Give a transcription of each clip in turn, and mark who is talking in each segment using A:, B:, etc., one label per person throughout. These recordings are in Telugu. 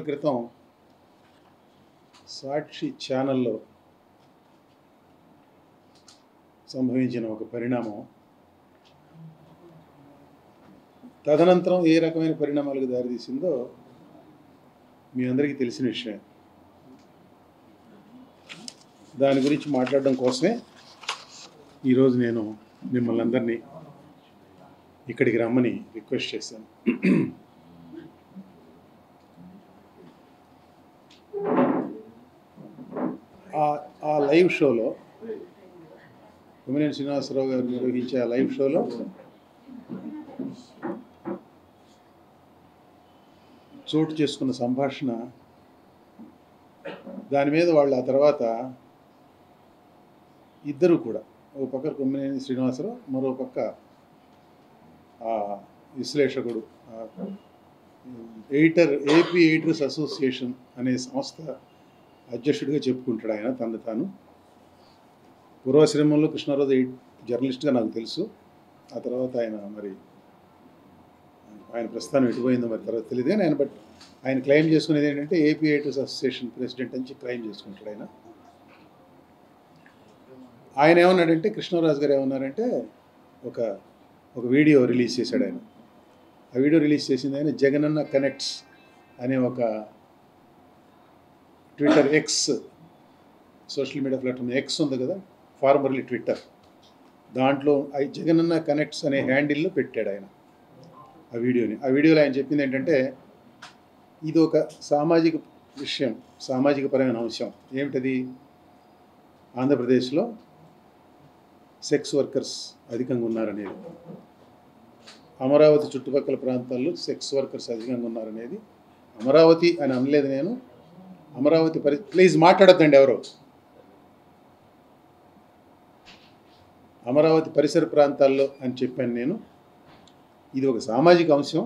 A: క్రితం సాక్షి ఛానల్లో సంభవించిన ఒక పరిణామం తదనంతరం ఏ రకమైన పరిణామాలకు దారితీసిందో మీ అందరికీ తెలిసిన విషయం. దాని గురించి మాట్లాడడం కోసమే ఈరోజు నేను మిమ్మల్ని అందరినీ ఇక్కడికి రమ్మని రిక్వెస్ట్ చేశాను. ఆ లైవ్ షోలో కొమ్మినేని శ్రీనివాసరావు గారు నిర్వహించే ఆ లైవ్ షోలో చోటు చేసుకున్న సంభాషణ, దాని మీద వాళ్ళు ఆ తర్వాత ఇద్దరు కూడా, ఓ పక్క కొమ్మినేని శ్రీనివాసరావు, మరో పక్క విశ్లేషకుడు, ఏపీ ఎడిటర్స్ అసోసియేషన్ అనే సంస్థ అధ్యక్షుడిగా చెప్పుకుంటాడు ఆయన తను తాను. పూర్వాశ్రమంలో కృష్ణారావు జర్నలిస్ట్గా నాకు తెలుసు. ఆ తర్వాత ఆయన ప్రస్థానం ఎటుపోయిందో మరి తర్వాత తెలియదు, కానీ ఆయన క్లెయిమ్ చేసుకునేది ఏంటంటే ఏపీ ఎడిటర్స్ అసోసియేషన్ ప్రెసిడెంట్ అని క్లెయిమ్ చేసుకుంటాడు ఆయన ఏమన్నాడంటే, కృష్ణరాజు గారు ఏమన్నారంటే, ఒక వీడియో రిలీజ్ చేశాడు ఆయన. ఆ వీడియో రిలీజ్ చేసింది ఆయన జగనన్న కనెక్ట్స్ అనే ఒక Twitter X social media platform X ఉంది కదా, ఫార్మర్లీ ట్విట్టర్, దాంట్లో జగనన్న కనెక్ట్స్ అనే హ్యాండిల్లో పెట్టాడు ఆయన ఆ వీడియోని. ఆ వీడియోలో ఆయన చెప్పింది ఏంటంటే, ఇది ఒక సామాజిక విషయం, సామాజికపరమైన అంశం. ఏమిటది? ఆంధ్రప్రదేశ్లో సెక్స్ వర్కర్స్ అధికంగా ఉన్నారనేది, అమరావతి చుట్టుపక్కల ప్రాంతాల్లో సెక్స్ వర్కర్స్ అధికంగా ఉన్నారనేది. అమరావతి అని అనలేదు నేను, అమరావతి ప్లీజ్ మాట్లాడొద్దండి ఎవరు. అమరావతి పరిసర ప్రాంతాల్లో అని చెప్పాను నేను. ఇది ఒక సామాజిక అంశం,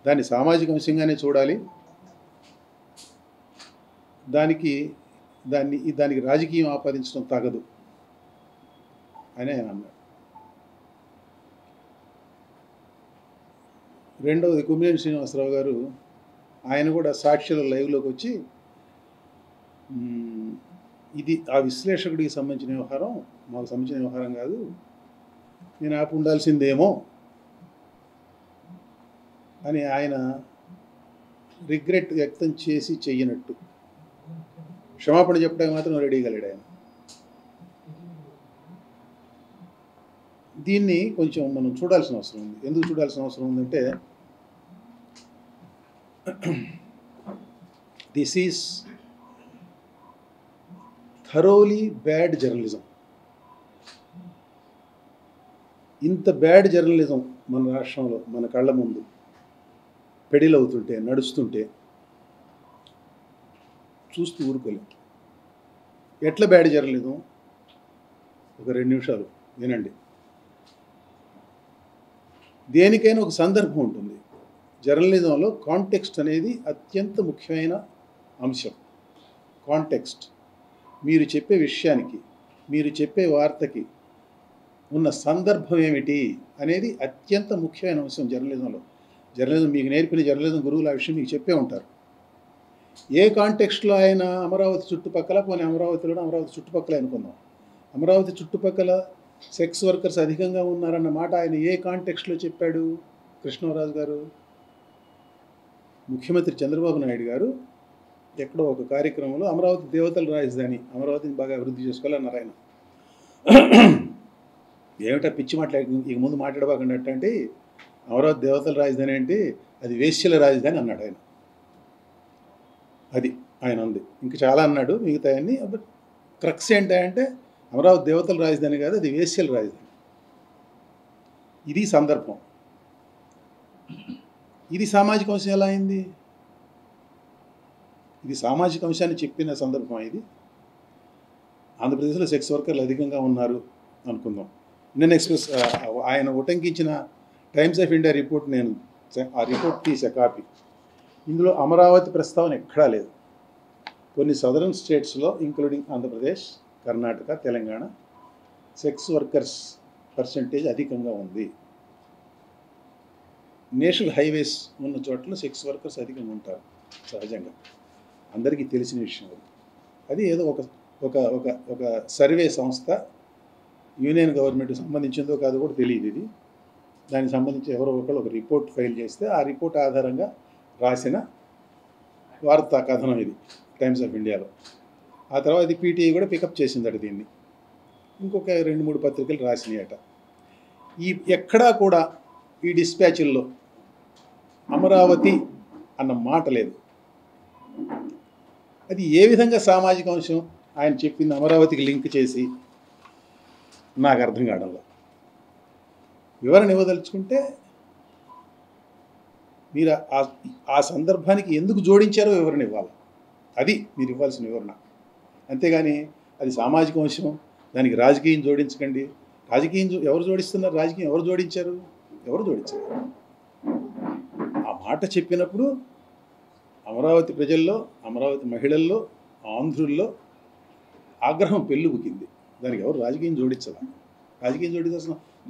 A: దాన్ని సామాజిక అంశంగానే చూడాలి, దానికి రాజకీయం ఆపాదించడం తగదు అని ఆయన అన్నాడు. రెండవది, కొమ్మినేని శ్రీనివాసరావు గారు ఆయన కూడా సాక్షుల లైవ్లోకి వచ్చి, ఇది ఆ విశ్లేషకుడికి సంబంధించిన వ్యవహారం, మాకు సంబంధించిన వ్యవహారం కాదు, నేను ఆపి ఉండాల్సిందేమో అని ఆయన రిగ్రెట్ వ్యక్తం చేసి చెయ్యనట్టు క్షమాపణ చెప్పడానికి మాత్రం రెడీగలేడు ఆయన. దీన్ని కొంచెం మనం చూడాల్సిన అవసరం ఉంది. ఎందుకు చూడాల్సిన అవసరం ఉందంటే, this is thoroughly bad journalism. ఇంత బ్యాడ్ జర్నలిజం మన రాష్ట్రంలో మన కళ్ళ ముందు పెడిలవుతుంటే, నడుస్తుంటే చూస్తూ ఊరుకోలేం. ఎట్లా బ్యాడ్ జర్నలిజం? ఒక 2 నిమిషాలు వినండి. దేనికైనా ఒక సందర్భం ఉంటుంది. జర్నలిజంలో కాంటెక్స్ట్ అనేది అత్యంత ముఖ్యమైన అంశం. కాంటెక్స్ట్, మీరు చెప్పే విషయానికి, మీరు చెప్పే వార్తకి ఉన్న సందర్భం ఏమిటి అనేది అత్యంత ముఖ్యమైన అంశం జర్నలిజంలో. మీకు నేర్పిన జర్నలిజం గురువులు ఆ విషయం మీకు చెప్పే ఉంటారు. ఏ కాంటెక్స్ట్లో ఆయన అమరావతి చుట్టుపక్కల, పోనీ అమరావతి చుట్టుపక్కల అనుకుందాం, అమరావతి చుట్టుపక్కల సెక్స్ వర్కర్స్ అధికంగా ఉన్నారన్న మాట ఆయన ఏ కాంటెక్స్ట్లో చెప్పాడు? కృష్ణరాజు గారు, ముఖ్యమంత్రి చంద్రబాబు నాయుడు గారు ఎక్కడో ఒక కార్యక్రమంలో అమరావతి దేవతల రాజధాని, అమరావతిని బాగా అభివృద్ధి చేసుకోవాలన్నారు ఆయన. ఏమిటా పిచ్చి ఇక ముందు మాట్లాడబాకండి అంటే, అమరావతి దేవతల రాజధాని ఏంటి, అది వేశ్యల రాజధాని అన్నాడు ఆయన. అది ఆయన ఉంది. ఇంకా చాలా అన్నాడు మిగతా అన్ని. క్రక్స్ ఏంటంటే, అమరావతి దేవతల రాజధాని కాదు, అది వేశ్యల రాజధాని. ఇది సందర్భం. ఇది సామాజిక అంశం ఎలా అయింది? ఇది సామాజిక అంశాన్ని చెప్పిన సందర్భం. ఇది ఆంధ్రప్రదేశ్లో సెక్స్ వర్కర్లు అధికంగా ఉన్నారు అనుకుందాం. ఇండియన్ ఎక్స్ప్రెస్ ఆయన ఉటంకించిన టైమ్స్ ఆఫ్ ఇండియా రిపోర్ట్, నేను ఆ రిపోర్ట్ తీసే కాపీ. ఇందులో అమరావతి ప్రస్తావన ఎక్కడా లేదు. కొన్ని సదరన్ స్టేట్స్లో including Andhra Pradesh, Karnataka, Telangana sex workers percentage అధికంగా ఉంది. నేషనల్ హైవేస్ ఉన్న చోట్ల సెక్స్ వర్కర్స్ అధికంగా ఉంటారు. సహజంగా అందరికీ తెలిసిన విషయం అది. అది ఏదో ఒక ఒక ఒక ఒక సర్వే సంస్థ యూనియన్ గవర్నమెంట్కి సంబంధించిందో కాదో కూడా తెలియదు ఇది. దానికి సంబంధించి ఎవరో ఒకళ్ళు ఒక రిపోర్ట్ ఫైల్ చేస్తే ఆ రిపోర్ట్ ఆధారంగా రాసిన వార్తా కథనం ఇది టైమ్స్ ఆఫ్ ఇండియాలో. ఆ తర్వాత ఇది పీటీఐ కూడా పికప్ చేసిందట దీన్ని. ఇంకొక 2-3 పత్రికలు రాసినాయట. ఎక్కడా కూడా ఈ డిస్పాచ్ల్లో అమరావతి అన్న మాట లేదు. అది ఏ విధంగా సామాజిక అంశం ఆయన చెప్పింది అమరావతికి లింక్ చేసి నాకు అర్థం కావడంలో. వివరణ ఇవ్వదలుచుకుంటే మీరు ఆ సందర్భానికి ఎందుకు జోడించారో వివరణ ఇవ్వాలి. అది మీరు ఇవ్వాల్సిన వివరణ. అంతేగాని అది సామాజిక అంశం, దానికి రాజకీయం జోడించకండి. రాజకీయం ఎవరు జోడిస్తున్నారు? రాజకీయం ఎవరు జోడించారు? ఎవరు జోడించారు? ఆ మాట చెప్పినప్పుడు అమరావతి ప్రజల్లో, అమరావతి మహిళల్లో, ఆంధ్రుల్లో ఆగ్రహం పెళ్ళుబుకింది. దానికి ఎవరు రాజకీయం జోడించాల? రాజకీయం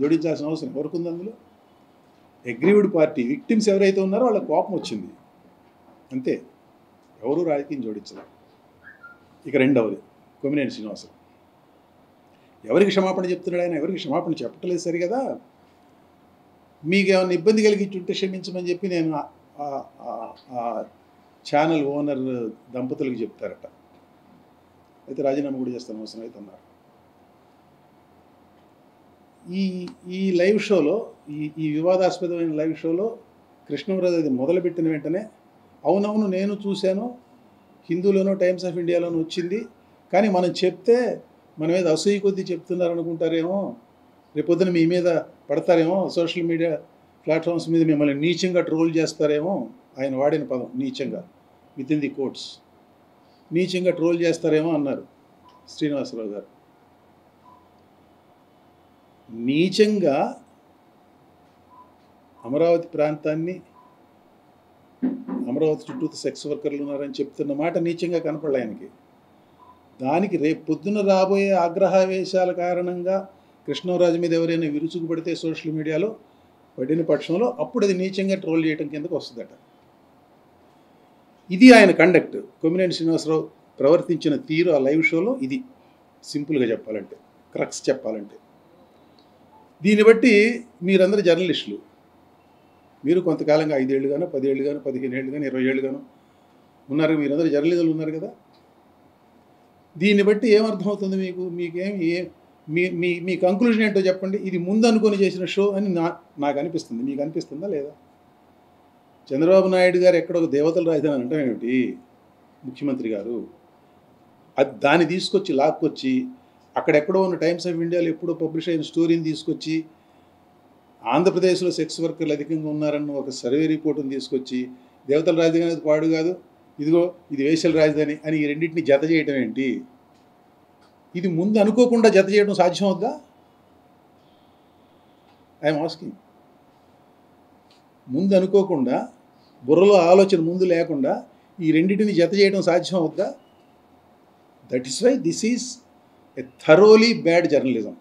A: జోడించాల్సిన అవసరం ఎవరికి ఉంది? అందులో అగ్రీవ్డ్ పార్టీ విక్టిమ్స్ ఎవరైతే ఉన్నారో వాళ్ళ కోపం వచ్చింది అంతే. ఎవరు రాజకీయం జోడించాల. ఇక రెండవది కొమ్మినేని శ్రీనివాసరావు. ఎవరికి క్షమాపణ చెప్తున్నాడు ఆయన? ఎవరికి క్షమాపణ చెప్పట్లేదు సరి కదా. మీకు ఏమైనా ఇబ్బంది కలిగించుంటే క్షమించమని చెప్పి నేను ఛానల్ ఓనర్ దంపతులకు చెప్తారట. అయితే రాజీనామా కూడా చేస్తాను అవసరం అయితే అన్నారు. ఈ లైవ్ షోలో, ఈ వివాదాస్పదమైన లైవ్ షోలో కృష్ణంరాజు అది మొదలుపెట్టిన వెంటనే అవునవును నేను చూశాను, హిందూలోనో టైమ్స్ ఆఫ్ ఇండియాలోనూ వచ్చింది, కానీ మనం చెప్తే మన మీద అసూయ కొద్దీ చెప్తున్నారు అనుకుంటారేమో, రేపొద్దున మీ మీద పడతారేమో, సోషల్ మీడియా ప్లాట్ఫామ్స్ మీద మిమ్మల్ని నీచంగా ట్రోల్ చేస్తారేమో. ఆయన వాడిన పదం నీచంగా, విత్ ఇన్ ది కోట్స్, నీచంగా ట్రోల్ చేస్తారేమో అన్నారు శ్రీనివాసరావు గారు. నీచంగా అమరావతి ప్రాంతాన్ని, అమరావతి చుట్టూ సెక్స్ వర్కర్లు ఉన్నారని చెప్తున్న మాట నీచంగా కనపడలే ఆయనకి. దానికి రేపు పొద్దున రాబోయే ఆగ్రహావేశాల కారణంగా కృష్ణరాజు మీద ఎవరైనా విరుచుకుపడితే సోషల్ మీడియాలో పడిన పక్షంలో అప్పుడు అది నీచంగా ట్రోల్ చేయడం కిందకు వస్తుందట. ఇది ఆయన కండక్ట్. కొమ్మినేని శ్రీనివాసరావు ప్రవర్తించిన తీరు ఆ లైవ్ షోలో ఇది, సింపుల్గా చెప్పాలంటే, క్రక్స్ చెప్పాలంటే. దీన్ని బట్టి మీరందరూ జర్నలిస్టులు, మీరు కొంతకాలంగా 5 ఏళ్ళు గానో 10 ఏళ్ళు గానో 15 ఏళ్ళు గానో 20 ఏళ్ళు గానో ఉన్నారు, మీరందరూ జర్నలిజంలో ఉన్నారు కదా. దీన్ని బట్టి ఏమర్థమవుతుంది మీకు? మీ కంక్లూజన్ ఏంటో చెప్పండి. ఇది ముందు అనుకొని చేసిన షో అని నాకు అనిపిస్తుంది. మీకు అనిపిస్తుందా లేదా? చంద్రబాబు నాయుడు గారు ఎక్కడో ఒక దేవతల రాజధాని అంటాం ఏమిటి ముఖ్యమంత్రి గారు? అది దాన్ని తీసుకొచ్చి లాక్కొచ్చి అక్కడెక్కడో ఉన్న టైమ్స్ ఆఫ్ ఇండియాలో ఎప్పుడో పబ్లిష్ అయిన స్టోరీని తీసుకొచ్చి ఆంధ్రప్రదేశ్లో సెక్స్ వర్కర్లు అధికంగా ఉన్నారన్న ఒక సర్వే రిపోర్టును తీసుకొచ్చి దేవతల రాజధాని అనేది పాడు కాదు, ఇదిగో ఇది వేశ్యల రాజధాని అని ఈ రెండింటిని జత చేయటం ఏంటి? ఇది ముందు అనుకోకుండా జత చేయడం సాధ్యం అవుద్దా? I'm asking. ముందు అనుకోకుండా, బుర్రలో ఆలోచన ముందు లేకుండా ఈ రెండింటిని జత చేయడం సాధ్యం అవుద్దా? That is why this is a thoroughly bad journalism.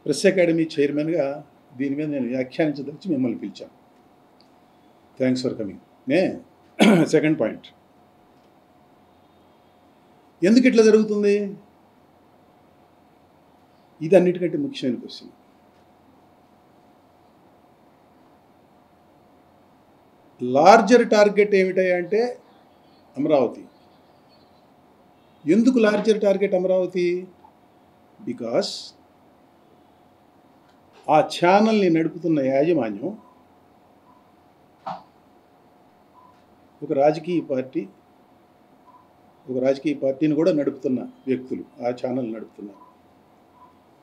A: Press academy చైర్మన్గా దీని మీద నేను వ్యాఖ్యానించదలిచి మిమ్మల్ని పిలిచాను. Thanks for coming. Second point, ఎందుకు ఇట్లా జరుగుతుంది? ఇది అన్నిటికంటే ముఖ్యమైన క్వశ్చన్. లార్జర్ టార్గెట్ ఏమిటంటే అమరావతి. ఎందుకు లార్జర్ టార్గెట్ అమరావతి? బికాస్ ఆ ఛానల్ని నడుపుతున్న యాజమాన్యం ఒక రాజకీయ పార్టీని కూడా నడుపుతున్న వ్యక్తులు ఆ ఛానల్ నడుపుతున్నారు.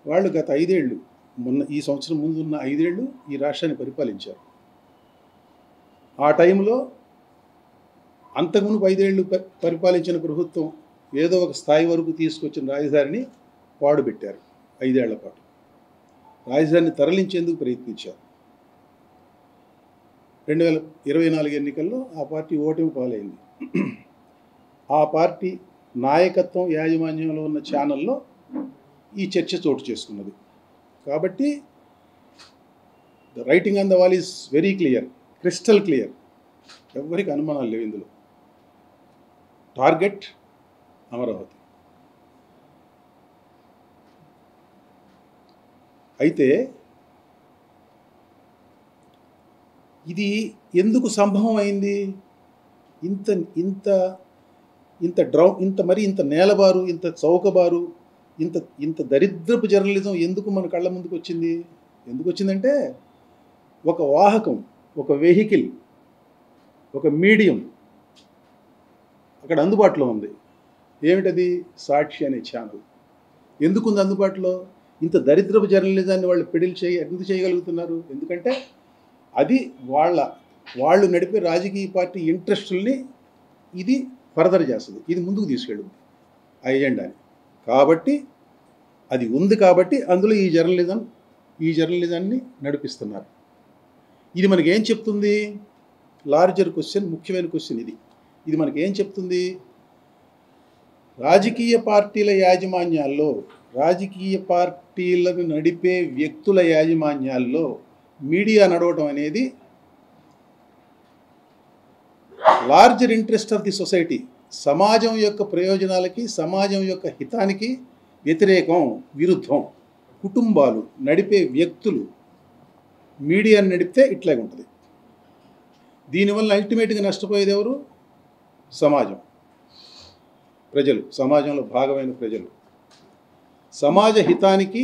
A: వాళ్ళు గత 5 ఏళ్ళు, ఈ సంవత్సరం ముందు ఉన్న 5 ఏళ్ళు ఈ రాష్ట్రాన్ని పరిపాలించారు. ఆ టైంలో అంతకుముందు 5 ఏళ్ళు పరిపాలించిన ప్రభుత్వం ఏదో ఒక స్థాయి వరకు తీసుకొచ్చిన రాజధానిని పాడుపెట్టారు. 5 ఏళ్ల పాటు రాజధానిని తరలించేందుకు ప్రయత్నించారు. 2024 ఎన్నికల్లో ఆ పార్టీ ఓటమి పాలైంది. ఆ పార్టీ నాయకత్వం యాజమాన్యంలో ఉన్న ఛానల్లో ఈ చర్చ చోటు చేసుకున్నది. కాబట్టి the writing on the wall is very clear, crystal clear. ఎవరికి అనుమానాలు లేవు ఇందులో. టార్గెట్ అమరావతి. అయితే ఇది ఎందుకు సంభవం అయింది? ఇంత ఇంత ఇంత ఇంత నేలబారు, ఇంత చౌకబారు, ఇంత ఇంత దరిద్రపు జర్నలిజం ఎందుకు మన కళ్ళ ముందుకు వచ్చింది? ఎందుకు వచ్చిందంటే ఒక వాహకం, ఒక వెహికల్, ఒక మీడియం అక్కడ అందుబాటులో ఉంది. ఏమిటది? సాక్షి అనే ఛానల్. ఎందుకుంది అందుబాటులో? ఇంత దరిద్రపు జర్నలిజాన్ని వాళ్ళు ఎందుకు చేయగలుగుతున్నారు? ఎందుకంటే అది వాళ్ళు నడిపే రాజకీయ పార్టీ ఇంట్రెస్టుల్ని ఇది ఫర్దర్ చేస్తుంది, ఇది ముందుకు తీసుకెళ్ళింది ఆ ఎజెండాని. కాబట్టి అది ఉంది కాబట్టి అందులో ఈ జర్నలిజాన్ని నడిపిస్తున్నారు. ఇది మనకేం చెప్తుంది? లార్జర్ క్వశ్చన్, ముఖ్యమైన క్వశ్చన్ ఇది మనకేం చెప్తుంది? రాజకీయ పార్టీల యాజమాన్యాల్లో, రాజకీయ పార్టీలను నడిపే వ్యక్తుల యాజమాన్యాల్లో మీడియా నడవటం అనేది larger interest of the society, సమాజం యొక్క ప్రయోజనాలకి, సమాజం యొక్క హితానికి వ్యతిరేకం, విరుద్ధం. కుటుంబాలు నడిపే వ్యక్తులు మీడియాని నడిపితే ఇట్లాగే ఉంటుంది. దీనివల్ల అల్టిమేట్గా నష్టపోయేది ఎవరు? సమాజం, ప్రజలు, సమాజంలో భాగమైన ప్రజలు. సమాజ హితానికి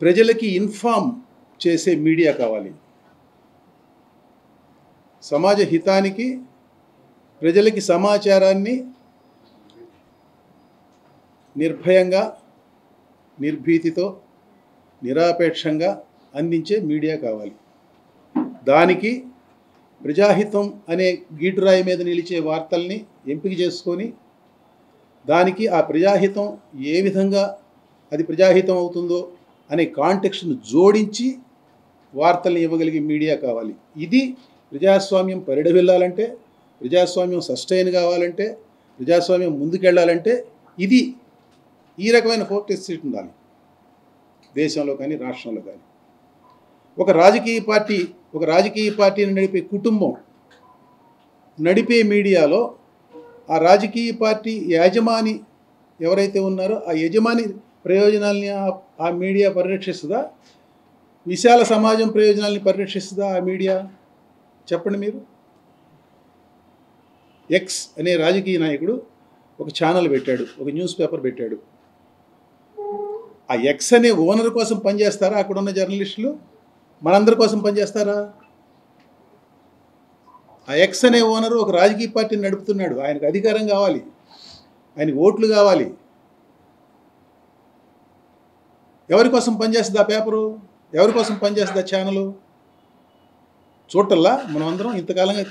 A: ప్రజలకి ఇన్ఫార్మ్ చేసే మీడియా కావాలి. సమాజ హితానికి ప్రజలకి సమాచారాన్ని నిర్భయంగా, నిర్భీతితో, నిరాపేక్షంగా అందించే మీడియా కావాలి. దానికి ప్రజాహితం అనే గీటురాయి మీద నిలిచే వార్తల్ని ఎంపిక చేసుకొని, దానికి ఆ ప్రజాహితం ఏ విధంగా అది ప్రజాహితం అవుతుందో అనే కాంటెక్స్ట్ను జోడించి వార్తల్ని ఇవ్వగలిగే మీడియా కావాలి. ఇది ప్రజాస్వామ్యం పరిడవిల్లాలంటే, ప్రజాస్వామ్యం సస్టైన్ కావాలంటే, ప్రజాస్వామ్యం ముందుకెళ్ళాలంటే ఈ రకమైన ఫోకస్ ఉండాలి దేశంలో కానీ రాష్ట్రంలో కానీ. ఒక రాజకీయ పార్టీని నడిపే కుటుంబం నడిపే మీడియాలో ఆ రాజకీయ పార్టీ యజమాని ఎవరైతే ఉన్నారో ఆ యజమాని ప్రయోజనాల్ని ఆ మీడియా పరిరక్షిస్తుందా? విశాల సమాజం ప్రయోజనాల్ని పరిరక్షిస్తుందా ఆ మీడియా? చెప్పండి మీరు. ఎక్స్ అనే రాజకీయ నాయకుడు ఒక ఛానల్ పెట్టాడు, ఒక న్యూస్ పేపర్ పెట్టాడు. ఆ ఎక్స్ అనే ఓనర్ కోసం పనిచేస్తారా అక్కడున్న జర్నలిస్టులు? మనందరి కోసం పనిచేస్తారా? ఆ ఎక్స్ అనే ఓనరు ఒక రాజకీయ పార్టీని నడుపుతున్నాడు, ఆయనకు అధికారం కావాలి, ఆయనకు ఓట్లు కావాలి. ఎవరి కోసం పనిచేస్తుంది ఆ పేపరు? ఎవరి కోసం పనిచేస్తుంది ఆ ఛానలు? చూడటల్లా మనం అందరం ఇంతకాలంగా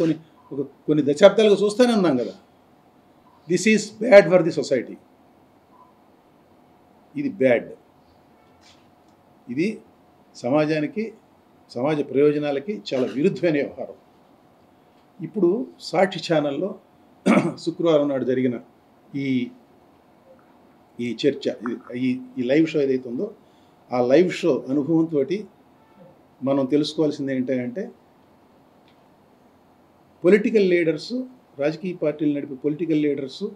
A: కొన్ని దశాబ్దాలుగా చూస్తూనే ఉన్నాం కదా. This is bad for the society. ఇది బ్యాడ్. ఇది సమాజానికి, సమాజ ప్రయోజనాలకి చాలా విరుద్ధమైన వ్యవహారం. ఇప్పుడు సాక్షి ఛానల్లో శుక్రవారం నాడు జరిగిన ఈ చర్చ, ఈ లైవ్ షో ఏదైతే ఉందో ఆ లైవ్ షో అనుభవంతో మనం తెలుసుకోవాల్సింది ఏంటంటే, పొలిటికల్ లీడర్సు, రాజకీయ పార్టీలు నడిపే పొలిటికల్ లీడర్సు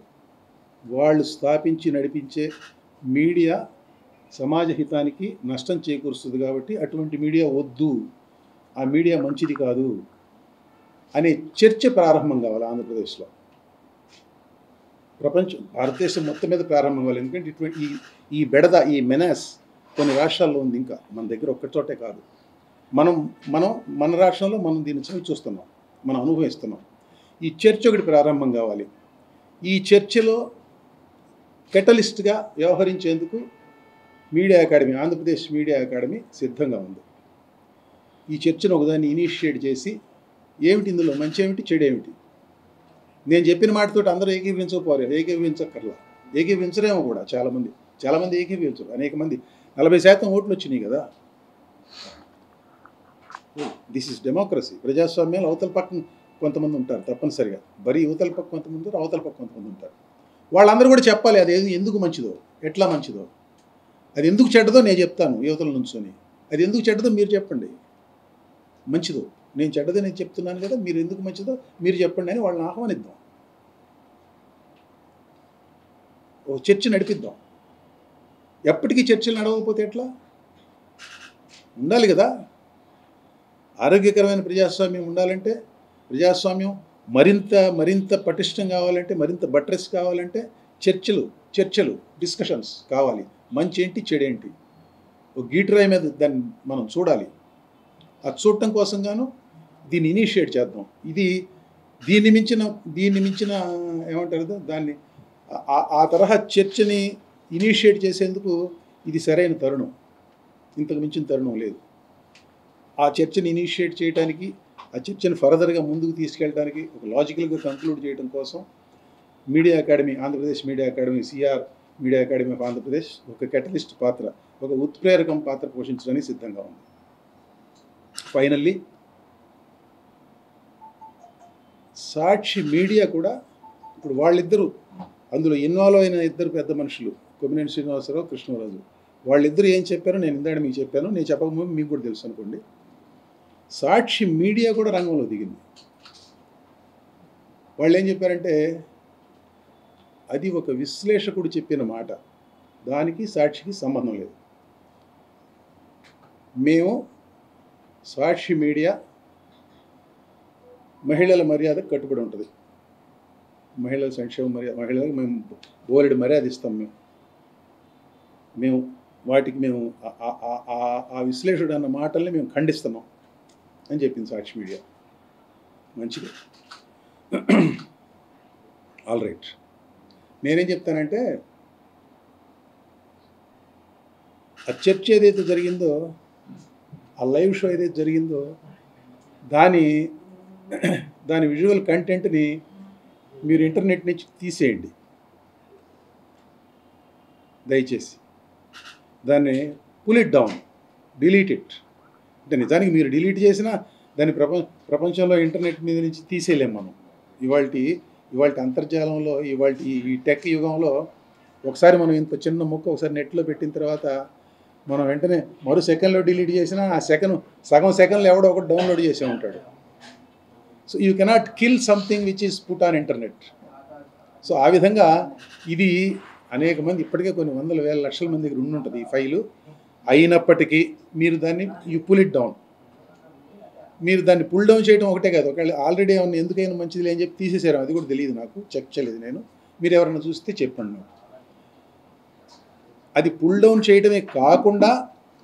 A: వాళ్ళు స్థాపించి నడిపించే మీడియా సమాజ హితానికి నష్టం చేకూరుస్తుంది కాబట్టి అటువంటి మీడియా వద్దు, ఆ మీడియా మంచిది కాదు అనే చర్చ ప్రారంభం కావాలి ఆంధ్రప్రదేశ్లో. భారతదేశం మొత్తం మీద ప్రారంభం కావాలి. ఎందుకంటే ఇటువంటి ఈ బెడద, ఈ మెనాస్ కొన్ని రాష్ట్రాల్లో ఉంది, ఇంకా మన దగ్గర ఒక్కచోటే కాదు. మన రాష్ట్రంలో మనం దీన్ని చూస్తున్నాం, మనం అనుభవిస్తున్నాం. ఈ చర్చ ఒకటి ప్రారంభం కావాలి. ఈ చర్చలో కెటలిస్ట్గా వ్యవహరించేందుకు media academy, Andhra Pradesh media academy సిద్ధంగా ఉంది. ఈ చర్చను ఒకదాన్ని ఇనిషియేట్ చేసి ఏమిటి ఇందులో మంచి ఏమిటి, చెడు ఏమిటి, నేను చెప్పిన మాటతో అందరూ ఏకీభవించకపోరు, ఏకీభవించరేమో కూడా. చాలామంది ఏకీభవించరు. అనేక మంది 40% ఓట్లు వచ్చినాయి కదా. This is democracy. ప్రజాస్వామ్యాలు అవతల పక్కన కొంతమంది ఉంటారు తప్పనిసరిగా, యువతల పక్క కొంతమంది ఉంటారు, అవతల పక్క కొంతమంది ఉంటారు. వాళ్ళందరూ కూడా చెప్పాలి అది ఎందుకు మంచిదో, ఎట్లా మంచిదో, అది ఎందుకు చెడ్డదో నేను చెప్తాను యువతల నుంచొని. అది ఎందుకు చెడ్డదో మీరు చెప్పండి, మంచిదో. నేను చెడ్డదో నేను చెప్తున్నాను కదా, మీరు ఎందుకు మంచిదో మీరు చెప్పండి అని వాళ్ళని ఆహ్వానిద్దాం, ఓ చర్చ నడిపిద్దాం. ఎప్పటికీ చర్చలు నడవకపోతే ఎట్లా? ఉండాలి కదా. ఆరోగ్యకరమైన ప్రజాస్వామ్యం ఉండాలంటే, ప్రజాస్వామ్యం మరింత పటిష్టం కావాలంటే, మరింత బట్రెస్ కావాలంటే చర్చలు డిస్కషన్స్ కావాలి. మంచి ఏంటి, చెడేంటి, ఒక గీటరాయి మీద దాన్ని మనం చూడాలి. అది చూడటం కోసం గాను దీన్ని ఇనిషియేట్ చేద్దాం. దీన్ని మించిన ఏమంటారు దాన్ని, ఆ తరహా చర్చని ఇనిషియేట్ చేసేందుకు ఇది సరైన తరుణం. ఇంతకు మించిన తరుణం లేదు. ఆ చర్చని ఇనిషియేట్ చేయడానికి, ఆ చర్చని ఫర్దర్గా ముందుకు తీసుకెళ్ళడానికి, ఒక లాజికల్గా కంక్లూడ్ చేయడం కోసం media academy, Andhra Pradesh media academy, CR media academy of Andhra Pradesh ఒక కెటలిస్ట్ పాత్ర, ఒక ఉత్ప్రేరకం పాత్ర పోషించడానికి సిద్ధంగా ఉంది. ఫైనల్లీ సాక్షి మీడియా కూడా ఇప్పుడు వాళ్ళిద్దరూ అందులో ఇన్వాల్వ్ అయిన ఇద్దరు పెద్ద మనుషులు, కొమ్మినేని శ్రీనివాసరావు, కృష్ణరాజు, వాళ్ళిద్దరూ ఏం చెప్పారో నేను ఇందాక మీకు చెప్పాను. నేను చెప్పకముందు మీకు కూడా తెలుసు అనుకోండి. సాక్షి మీడియా కూడా రంగంలో దిగింది. వాళ్ళు ఏం చెప్పారంటే, అది ఒక విశ్లేషకుడు చెప్పిన మాట, దానికి సాక్షికి సంబంధం లేదు. మేము సాక్షి మీడియా మహిళల మర్యాదకు కట్టుబడి ఉంటుంది. మహిళల సంక్షేమ మర్యాద, మహిళలకు మేము బోలెడు మర్యాద ఇస్తాం. మేము వాటికి మేము ఆ విశ్లేషకుడు అన్న మాటల్ని మేము ఖండిస్తున్నాం అని చెప్పింది సాక్షి మీడియా. మంచిది, ఆల్ రైట్. నేనేం చెప్తానంటే, ఆ చర్చ ఏదైతే జరిగిందో, ఆ లైవ్ షో ఏదైతే జరిగిందో, దాని విజువల్ కంటెంట్ని మీరు ఇంటర్నెట్ నుంచి తీసేయండి దయచేసి. దాన్ని pull it down, delete it. అంటే నిజానికి మీరు డిలీట్ చేసినా దాన్ని ప్రపంచంలో ఇంటర్నెట్ మీద నుంచి తీసేయలేం మనం. ఇవాళ అంతర్జాలంలో, ఈ టెక్ యుగంలో ఒకసారి మనం ఇంత చిన్న ముక్క ఒకసారి నెట్లో పెట్టిన తర్వాత మనం వెంటనే మరో సెకండ్లో డిలీట్ చేసినా ఆ సగం సెకండ్లో ఎవడో ఒకటి డౌన్లోడ్ చేసే ఉంటాడు. So you cannot kill something which is put on internet. So ఆ విధంగా ఇది అనేక మంది, ఇప్పటికే కొన్ని వందల వేల లక్షల మంది దగ్గర ఉండుంటుంది ఈ ఫైలు. అయినప్పటికీ మీరు దాన్ని పుల్ ఇట్ డౌన్. మీరు దాన్ని పుల్ డౌన్ చేయడం ఒకటే కాదు, ఒకవేళ ఆల్రెడీ ఏమన్నా ఎందుకైనా మంచిది అని చెప్పి తీసేసారు, అది కూడా తెలియదు నాకు, చెక్ చేయలేదు నేను. మీరు ఎవరైనా చూస్తే చెప్పండి నాకు. అది పుల్ డౌన్ చేయడమే కాకుండా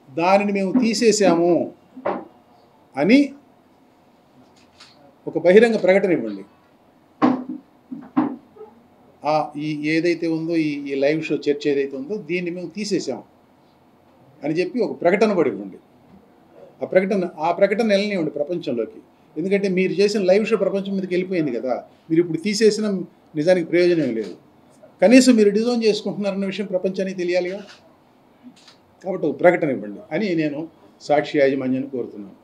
A: దానిని మేము తీసేసాము అని ఒక బహిరంగ ప్రకటన ఇవ్వండి. ఏదైతే ఉందో ఈ లైవ్ షో చర్చ ఏదైతే ఉందో దీన్ని మేము తీసేసాం అని చెప్పి ఒక ప్రకటన కూడా ఇవ్వండి. ఆ ప్రకటన వెళ్ళనివ్వండి ప్రపంచంలోకి. ఎందుకంటే మీరు చేసిన లైవ్ షో ప్రపంచం మీదకి వెళ్ళిపోయింది కదా, మీరు ఇప్పుడు తీసేసిన నిజానికి ప్రయోజనం లేదు. కనీసం మీరు డిజైన్ చేసుకుంటున్నారన్న విషయం ప్రపంచానికి తెలియాలిగా. కాబట్టి ఒక ప్రకటన ఇవ్వండి అని నేను సాక్షి యాజమాన్యాన్ని కోరుతున్నాను.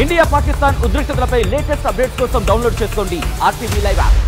B: ఇండియా పాకిస్తాన్ ఉద్రిక్తతలపై లేటెస్ట్ అప్డేట్స్ కోసం డౌన్లోడ్ చేసుకోండి RTV లైవ్ యాప్.